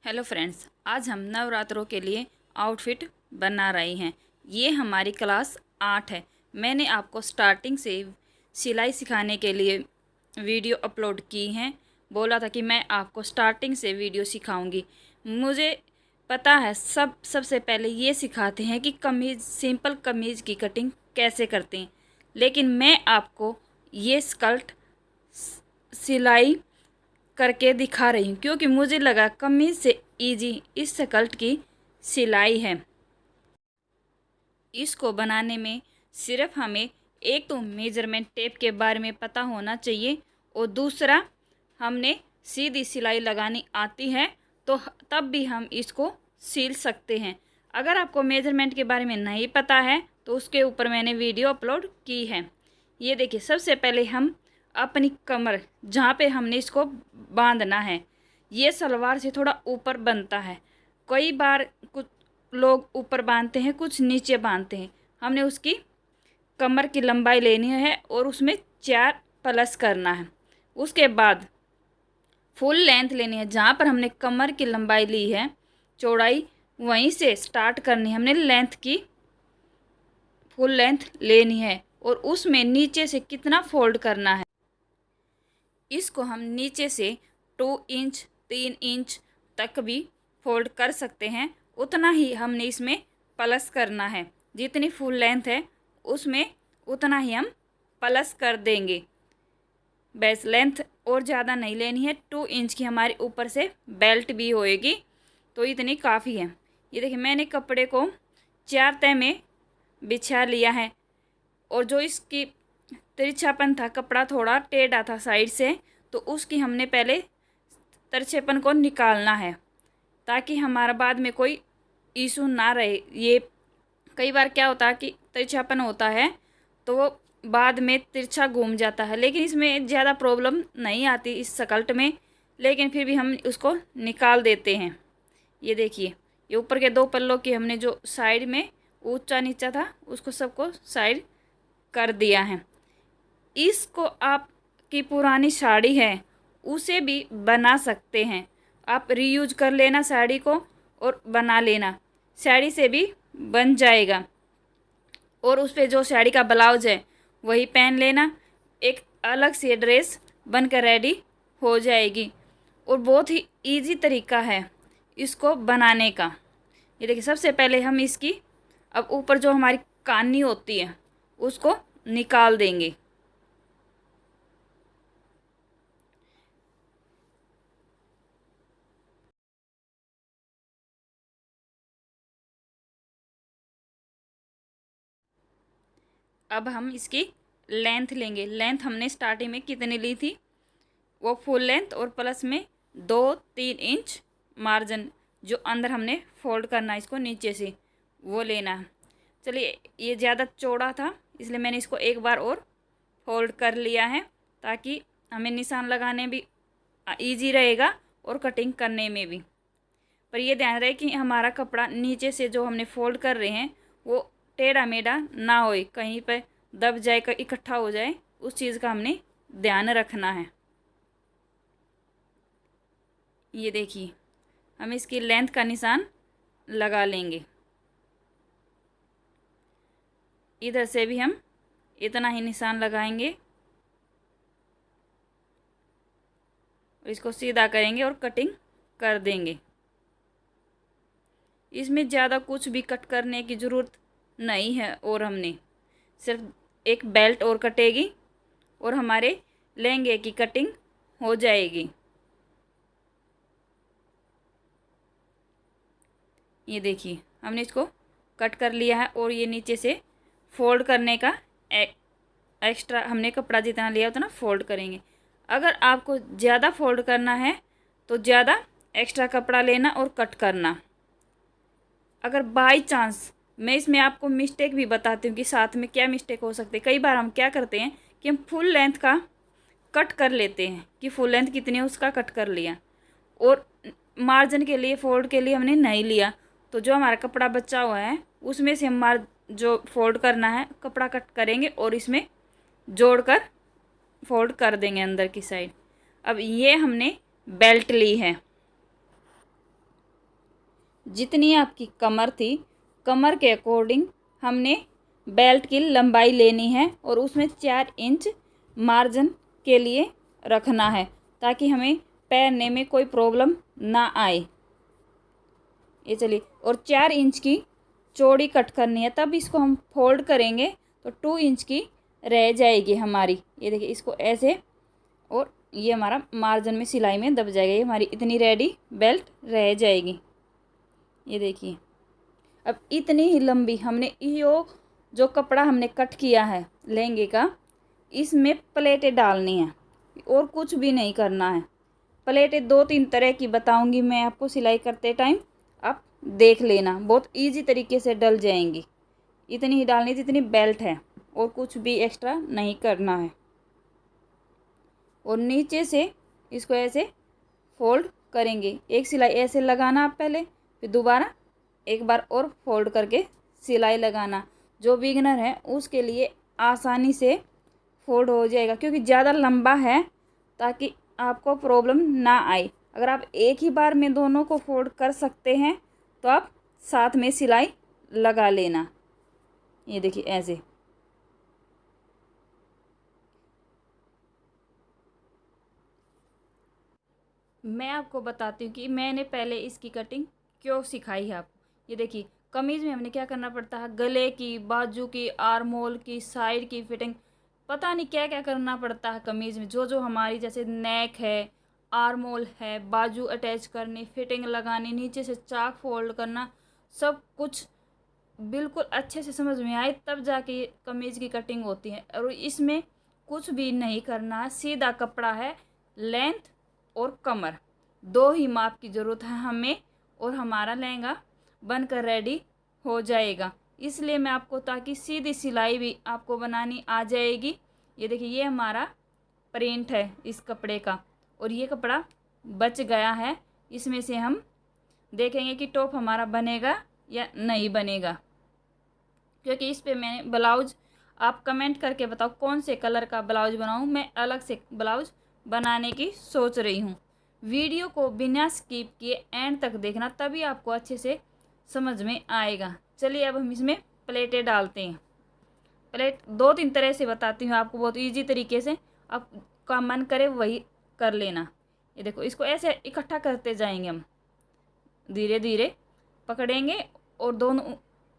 Hello friends, आज हम नवरात्रों के लिए आउटफिट बना रहे हैं। ये हमारी क्लास 8 है। मैंने आपको स्टार्टिंग से सिलाई सिखाने के लिए वीडियो अपलोड की हैं। बोला था कि मैं आपको स्टार्टिंग से वीडियो सिखाऊंगी। मुझे पता है सबसे पहले ये सिखाते हैं कि कमीज़, सिंपल कमीज़ की कटिंग कैसे करते हैं, लेकिन मैं आपको ये स्कर्ट सिलाई करके दिखा रही हूँ क्योंकि मुझे लगा कमीज़ से इजी इस स्कर्ट की सिलाई है। इसको बनाने में सिर्फ हमें एक तो मेजरमेंट टेप के बारे में पता होना चाहिए और दूसरा हमने सीधी सिलाई लगानी आती है तो तब भी हम इसको सिल सकते हैं। अगर आपको मेजरमेंट के बारे में नहीं पता है तो उसके ऊपर मैंने वीडियो अपलोड की है। ये देखिए, सबसे पहले हम अपनी कमर जहाँ पे हमने इसको बांधना है, ये सलवार से थोड़ा ऊपर बनता है। कई बार कुछ लोग ऊपर बांधते हैं, कुछ नीचे बांधते हैं। हमने उसकी कमर की लंबाई लेनी है और उसमें 4 प्लस करना है। उसके बाद फुल लेंथ लेनी है। जहाँ पर हमने कमर की लंबाई ली है, चौड़ाई, वहीं से स्टार्ट करनी है। हमने लेंथ की फुल लेंथ लेनी है और उसमें नीचे से कितना फोल्ड करना है, इसको हम नीचे से 2 इंच 3 इंच तक भी फोल्ड कर सकते हैं। उतना ही हमने इसमें प्लस करना है। जितनी फुल लेंथ है उसमें उतना ही हम प्लस कर देंगे। बस लेंथ और ज़्यादा नहीं लेनी है। 2 इंच की हमारी ऊपर से बेल्ट भी होएगी तो इतनी काफ़ी है। ये देखिए, मैंने कपड़े को 4 तह में बिछा लिया है और जो इसकी तिरछापन था, कपड़ा थोड़ा टेढ़ा था साइड से, तो उसकी हमने पहले तिरछेपन को निकालना है ताकि हमारा बाद में कोई इशू ना रहे। ये कई बार क्या होता है कि तिरछापन होता है तो वो बाद में तिरछा घूम जाता है, लेकिन इसमें ज़्यादा प्रॉब्लम नहीं आती इस स्कर्ट में, लेकिन फिर भी हम उसको निकाल देते हैं। ये देखिए, ये ऊपर के 2 पल्लों की हमने जो साइड में ऊंचा नीचा था उसको सबको साइड कर दिया है। इसको आपकी पुरानी साड़ी है उसे भी बना सकते हैं। आप रीयूज कर लेना साड़ी को और बना लेना, साड़ी से भी बन जाएगा। और उस पर जो साड़ी का ब्लाउज है वही पहन लेना, एक अलग से ड्रेस बनकर रेडी हो जाएगी। और बहुत ही इजी तरीका है इसको बनाने का। ये देखिए, सबसे पहले हम इसकी अब ऊपर जो हमारी कानी होती है उसको निकाल देंगे। अब हम इसकी लेंथ लेंगे। लेंथ हमने स्टार्टिंग में कितनी ली थी, वो फुल लेंथ और प्लस में 2-3 इंच मार्जिन जो अंदर हमने फोल्ड करना है इसको नीचे से, वो लेना है। चलिए, ये ज़्यादा चौड़ा था इसलिए मैंने इसको एक बार और फोल्ड कर लिया है ताकि हमें निशान लगाने भी इजी रहेगा और कटिंग करने में भी। पर ये ध्यान रहे कि हमारा कपड़ा नीचे से जो हमने फोल्ड कर रहे हैं वो टेढ़ा मेढ़ा ना होए, कहीं पर दब जाए, इकट्ठा हो जाए, उस चीज़ का हमने ध्यान रखना है। ये देखिए, हम इसकी लेंथ का निशान लगा लेंगे। इधर से भी हम इतना ही निशान लगाएंगे और इसको सीधा करेंगे और कटिंग कर देंगे। इसमें ज़्यादा कुछ भी कट करने की ज़रूरत नहीं है और हमने सिर्फ एक बेल्ट और कटेगी और हमारे लहंगे की कटिंग हो जाएगी। ये देखिए, हमने इसको कट कर लिया है और ये नीचे से फोल्ड करने का एक्स्ट्रा हमने कपड़ा जितना लिया उतना फोल्ड करेंगे। अगर आपको ज़्यादा फोल्ड करना है तो ज़्यादा एक्स्ट्रा कपड़ा लेना और कट करना। अगर बाई चांस, मैं इसमें आपको मिस्टेक भी बताती हूँ कि साथ में क्या मिस्टेक हो सकती है। कई बार हम क्या करते हैं कि हम फुल लेंथ का कट कर लेते हैं कि फुल लेंथ कितनी है उसका कट कर लिया और मार्जिन के लिए, फोल्ड के लिए हमने नहीं लिया, तो जो हमारा कपड़ा बचा हुआ है उसमें से हम जो फोल्ड करना है कपड़ा कट करेंगे और इसमें जोड़कर फोल्ड कर देंगे अंदर की साइड। अब ये हमने बेल्ट ली है। जितनी आपकी कमर थी, कमर के अकॉर्डिंग हमने बेल्ट की लंबाई लेनी है और उसमें 4 इंच मार्जिन के लिए रखना है, ताकि हमें पहनने में कोई प्रॉब्लम ना आए। ये चलिए, और 4 इंच की चौड़ी कट करनी है, तब इसको हम फोल्ड करेंगे तो 2 इंच की रह जाएगी हमारी। ये देखिए, इसको ऐसे, और ये हमारा मार्जिन में सिलाई में दब जाएगा। ये हमारी इतनी रेडी बेल्ट रह जाएगी। ये देखिए, अब इतनी ही लंबी हमने यो जो कपड़ा हमने कट किया है लहंगे का, इसमें प्लेटें डालनी है और कुछ भी नहीं करना है। प्लेटें 2-3 तरह की बताऊंगी मैं आपको सिलाई करते टाइम, आप देख लेना, बहुत इजी तरीके से डल जाएंगी। इतनी ही डालनी जितनी बेल्ट है, और कुछ भी एक्स्ट्रा नहीं करना है। और नीचे से इसको ऐसे फोल्ड करेंगे। एक सिलाई ऐसे लगाना आप पहले, फिर दोबारा एक बार और फोल्ड करके सिलाई लगाना। जो बिगनर है उसके लिए आसानी से फोल्ड हो जाएगा, क्योंकि ज़्यादा लंबा है, ताकि आपको प्रॉब्लम ना आए। अगर आप एक ही बार में दोनों को फोल्ड कर सकते हैं तो आप साथ में सिलाई लगा लेना। ये देखिए ऐसे। मैं आपको बताती हूँ कि मैंने पहले इसकी कटिंग क्यों सिखाई है आपको। ये देखिए, कमीज़ में हमने क्या करना पड़ता है, गले की, बाजू की, आर्म होल की, साइड की फिटिंग, पता नहीं क्या क्या करना पड़ता है कमीज़ में। जो जो हमारी जैसे नेक है, आर्म होल है, बाजू अटैच करनी, फिटिंग लगानी, नीचे से चाक फोल्ड करना, सब कुछ बिल्कुल अच्छे से समझ में आए तब जाके ये कमीज़ की कटिंग होती है। और इसमें कुछ भी नहीं करना है, सीधा कपड़ा है, लेंथ और कमर 2 ही माप की ज़रूरत है हमें, और हमारा लहंगा बनकर रेडी हो जाएगा। इसलिए मैं आपको, ताकि सीधी सिलाई भी आपको बनानी आ जाएगी। ये देखिए, ये हमारा प्रिंट है इस कपड़े का, और ये कपड़ा बच गया है। इसमें से हम देखेंगे कि टॉप हमारा बनेगा या नहीं बनेगा, क्योंकि इस पे मैंने ब्लाउज, आप कमेंट करके बताओ कौन से कलर का ब्लाउज बनाऊं। मैं अलग से ब्लाउज बनाने की सोच रही हूं। वीडियो को बिना स्किप किए एंड तक देखना, तभी आपको अच्छे से समझ में आएगा। चलिए अब हम इसमें प्लेटें डालते हैं। प्लेट 2-3 तरह से बताती हूँ आपको, बहुत ईजी तरीके से, आपका मन करे वही कर लेना। ये देखो, इसको ऐसे इकट्ठा करते जाएंगे हम, धीरे धीरे पकड़ेंगे और दोनों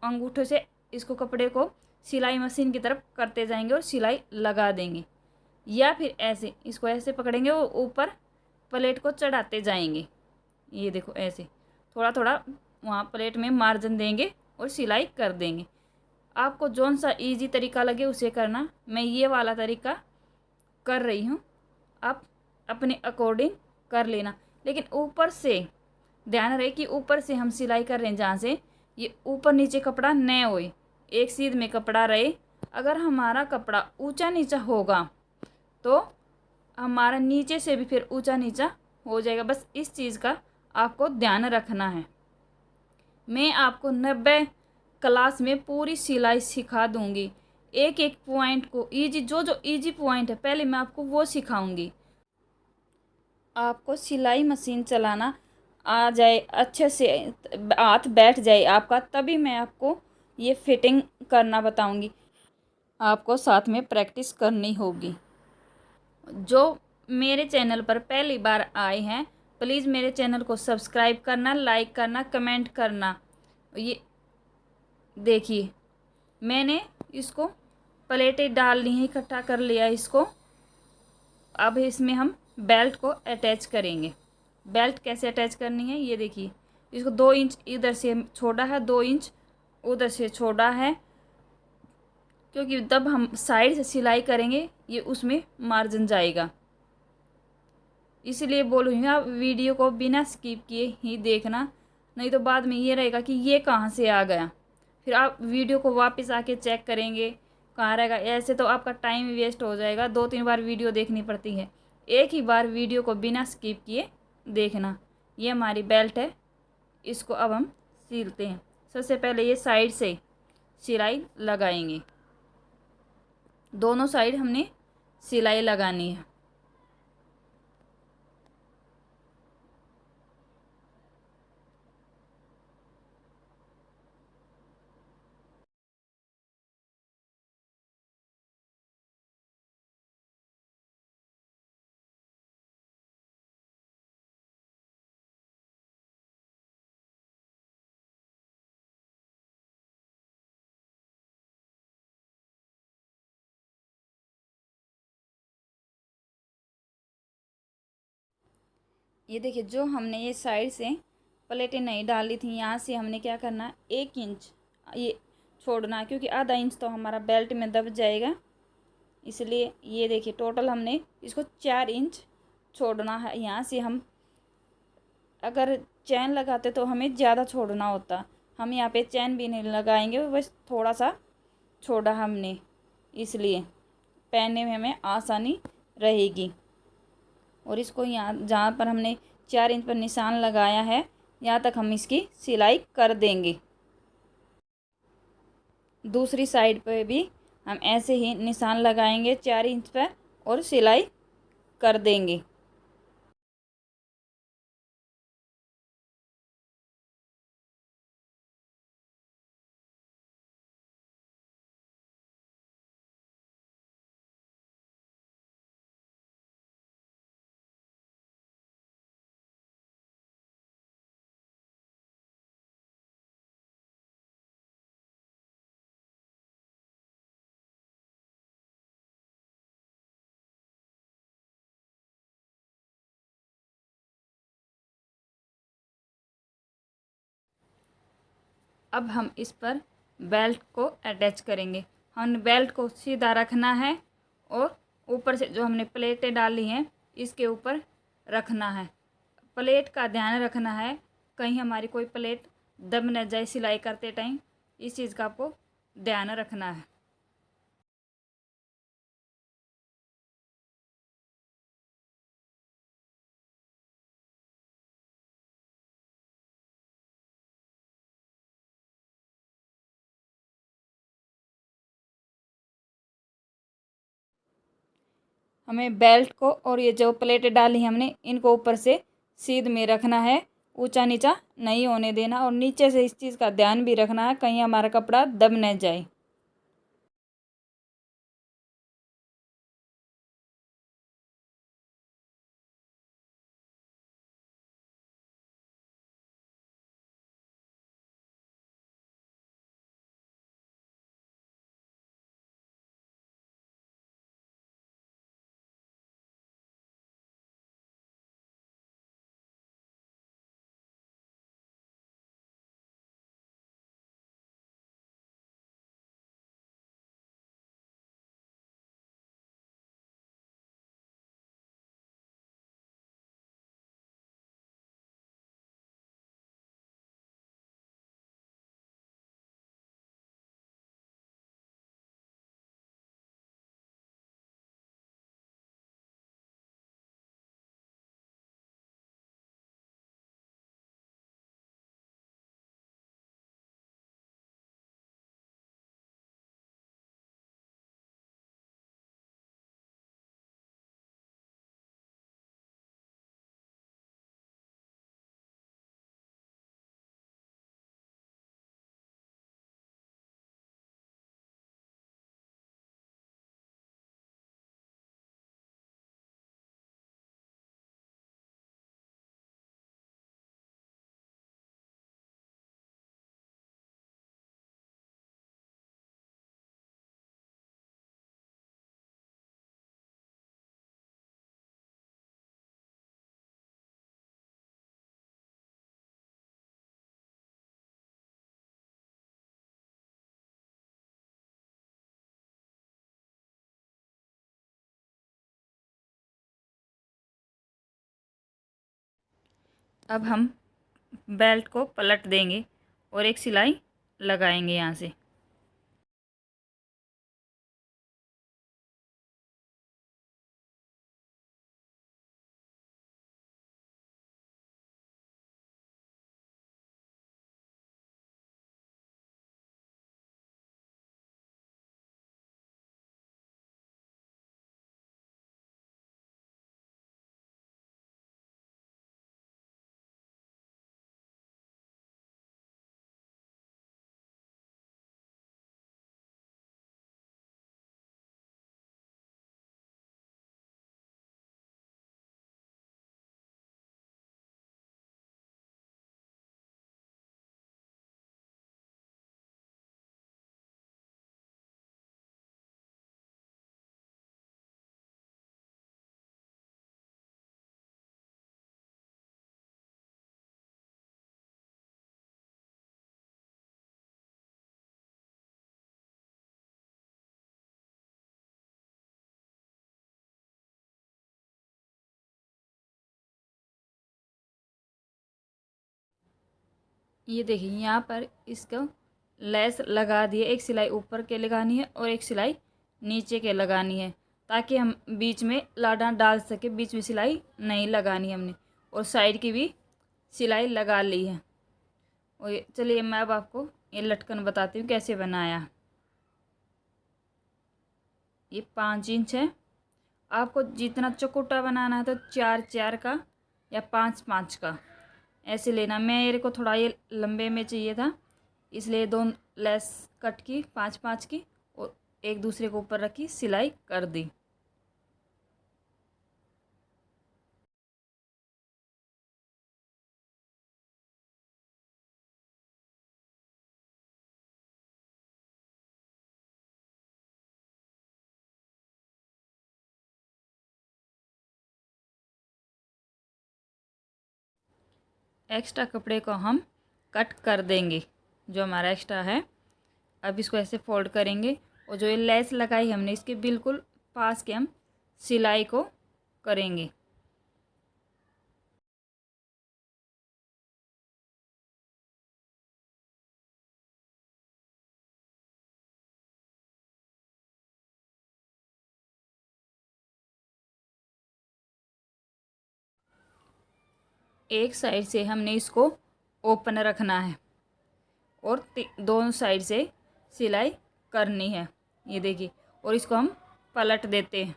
अंगूठों से इसको, कपड़े को सिलाई मशीन की तरफ करते जाएंगे और सिलाई लगा देंगे। या फिर ऐसे इसको ऐसे पकड़ेंगे और ऊपर प्लेट को चढ़ाते जाएंगे। ये देखो ऐसे थोड़ा थोड़ा वहाँ प्लेट में मार्जिन देंगे और सिलाई कर देंगे। आपको जौन सा इजी तरीका लगे उसे करना। मैं ये वाला तरीका कर रही हूँ, आप अपने अकॉर्डिंग कर लेना। लेकिन ऊपर से ध्यान रहे कि ऊपर से हम सिलाई कर रहे हैं, जहाँ से ये ऊपर नीचे कपड़ा न होए, एक सीध में कपड़ा रहे। अगर हमारा कपड़ा ऊंचा नीचा होगा तो हमारा नीचे से भी फिर ऊंचा नीचा हो जाएगा। बस इस चीज़ का आपको ध्यान रखना है। मैं आपको 90 क्लास में पूरी सिलाई सिखा दूंगी, एक एक पॉइंट को इजी, जो जो इजी पॉइंट है पहले मैं आपको वो सिखाऊंगी। आपको सिलाई मशीन चलाना आ जाए, अच्छे से हाथ बैठ जाए आपका, तभी मैं आपको ये फिटिंग करना बताऊंगी। आपको साथ में प्रैक्टिस करनी होगी। जो मेरे चैनल पर पहली बार आए हैं, प्लीज़ मेरे चैनल को सब्सक्राइब करना, लाइक करना, कमेंट करना। ये देखिए, मैंने इसको प्लेटें डाल ली हैं, इकट्ठा कर लिया इसको। अब इसमें हम बेल्ट को अटैच करेंगे। बेल्ट कैसे अटैच करनी है, ये देखिए, इसको 2 इंच इधर से छोड़ा है, 2 इंच उधर से छोड़ा है, क्योंकि तब हम साइड से सिलाई करेंगे ये उसमें मार्जिन जाएगा। इसलिए बोलूँगी आप वीडियो को बिना स्किप किए ही देखना, नहीं तो बाद में ये रहेगा कि ये कहाँ से आ गया, फिर आप वीडियो को वापस आके चेक करेंगे कहाँ रहेगा। ऐसे तो आपका टाइम वेस्ट हो जाएगा, 2-3 बार वीडियो देखनी पड़ती है। एक ही बार वीडियो को बिना स्किप किए देखना। ये हमारी बेल्ट है, इसको अब हम सिलते हैं। सबसे पहले ये साइड से सिलाई लगाएंगे, दोनों साइड हमने सिलाई लगानी है। ये देखिए, जो हमने ये साइड से प्लेटें नहीं डाली थी, यहाँ से हमने क्या करना है, 1 इंच ये छोड़ना है, क्योंकि आधा इंच तो हमारा बेल्ट में दब जाएगा। इसलिए ये देखिए, टोटल हमने इसको 4 इंच छोड़ना है। यहाँ से हम अगर चैन लगाते तो हमें ज़्यादा छोड़ना होता, हम यहाँ पे चैन भी नहीं लगाएंगे, बस थोड़ा सा छोड़ा हमने, इसलिए पहनने में हमें आसानी रहेगी। और इसको यहाँ जहाँ पर हमने 4 इंच पर निशान लगाया है, यहाँ तक हम इसकी सिलाई कर देंगे। दूसरी साइड पर भी हम ऐसे ही निशान लगाएंगे 4 इंच पर और सिलाई कर देंगे। अब हम इस पर बेल्ट को अटैच करेंगे। हम बेल्ट को सीधा रखना है और ऊपर से जो हमने प्लेटें डाली हैं इसके ऊपर रखना है। प्लेट का ध्यान रखना है, कहीं हमारी कोई प्लेट दब न जाए सिलाई करते टाइम, इस चीज़ का आपको ध्यान रखना है। हमें बेल्ट को और ये जो प्लेटें डाली हमने इनको ऊपर से सीध में रखना है, ऊंचा नीचा नहीं होने देना, और नीचे से इस चीज़ का ध्यान भी रखना है कहीं हमारा कपड़ा दब न जाए। अब हम बेल्ट को पलट देंगे और एक सिलाई लगाएंगे यहाँ से। ये देखिए यहाँ पर इसको लेस लगा दिए, एक सिलाई ऊपर के लगानी है और एक सिलाई नीचे के लगानी है, ताकि हम बीच में लाडा डाल सके। बीच में सिलाई नहीं लगानी हमने, और साइड की भी सिलाई लगा ली है। और चलिए मैं अब आपको ये लटकन बताती हूँ कैसे बनाया। ये 5 इंच है। आपको जितना चौकोटा बनाना है तो 4-4 का या 5-5 का ऐसे लेना। मेरे को थोड़ा ये लंबे में चाहिए था, इसलिए 2 लेस कट की 5-5 की और एक दूसरे को ऊपर रखी, सिलाई कर दी। एक्स्ट्रा कपड़े को हम कट कर देंगे, जो हमारा एक्स्ट्रा है। अब इसको ऐसे फोल्ड करेंगे और जो ये लेस लगाई हमने इसके बिल्कुल पास के हम सिलाई को करेंगे। एक साइड से हमने इसको ओपन रखना है और दोनों साइड से सिलाई करनी है। ये देखिए, और इसको हम पलट देते हैं।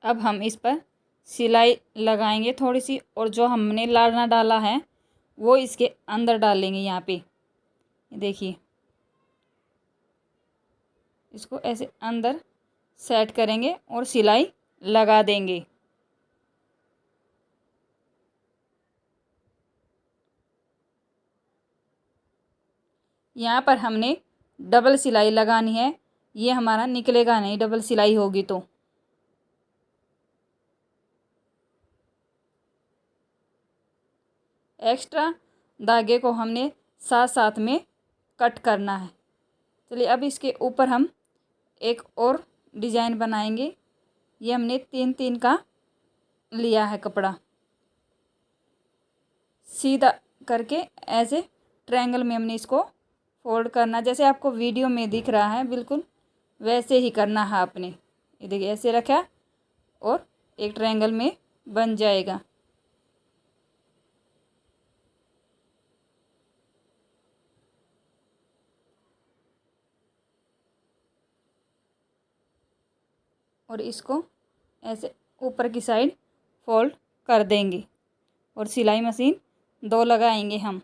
अब हम इस पर सिलाई लगाएंगे थोड़ी सी, और जो हमने लाडना डाला है वो इसके अंदर डालेंगे। यहाँ पे देखिए, इसको ऐसे अंदर सेट करेंगे और सिलाई लगा देंगे। यहाँ पर हमने डबल सिलाई लगानी है, ये हमारा निकलेगा नहीं डबल सिलाई होगी तो। एक्स्ट्रा धागे को हमने साथ साथ में कट करना है। चलिए अब इसके ऊपर हम एक और डिज़ाइन बनाएंगे। ये हमने 3-3 का लिया है कपड़ा, सीधा करके ऐसे ट्रायंगल में हमने इसको फोल्ड करना। जैसे आपको वीडियो में दिख रहा है बिल्कुल वैसे ही करना है आपने। ये देखिए ऐसे रखा और एक ट्रायंगल में बन जाएगा। और इसको ऐसे ऊपर की साइड फोल्ड कर देंगे और सिलाई मशीन 2 लगाएंगे हम।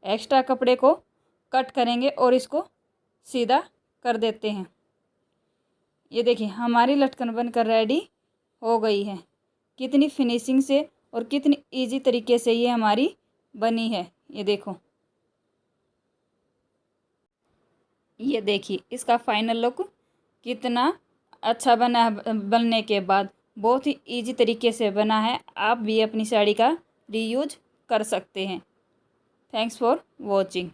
एक्स्ट्रा कपड़े को कट करेंगे और इसको सीधा कर देते हैं। ये देखिए हमारी लटकन बनकर रेडी हो गई है। कितनी फिनिशिंग से और कितनी इजी तरीके से ये हमारी बनी है। ये देखो, ये देखिए इसका फाइनल लुक कितना अच्छा बना है। बनने के बाद बहुत ही इजी तरीके से बना है। आप भी अपनी साड़ी का रीयूज कर सकते हैं। Thanks for watching.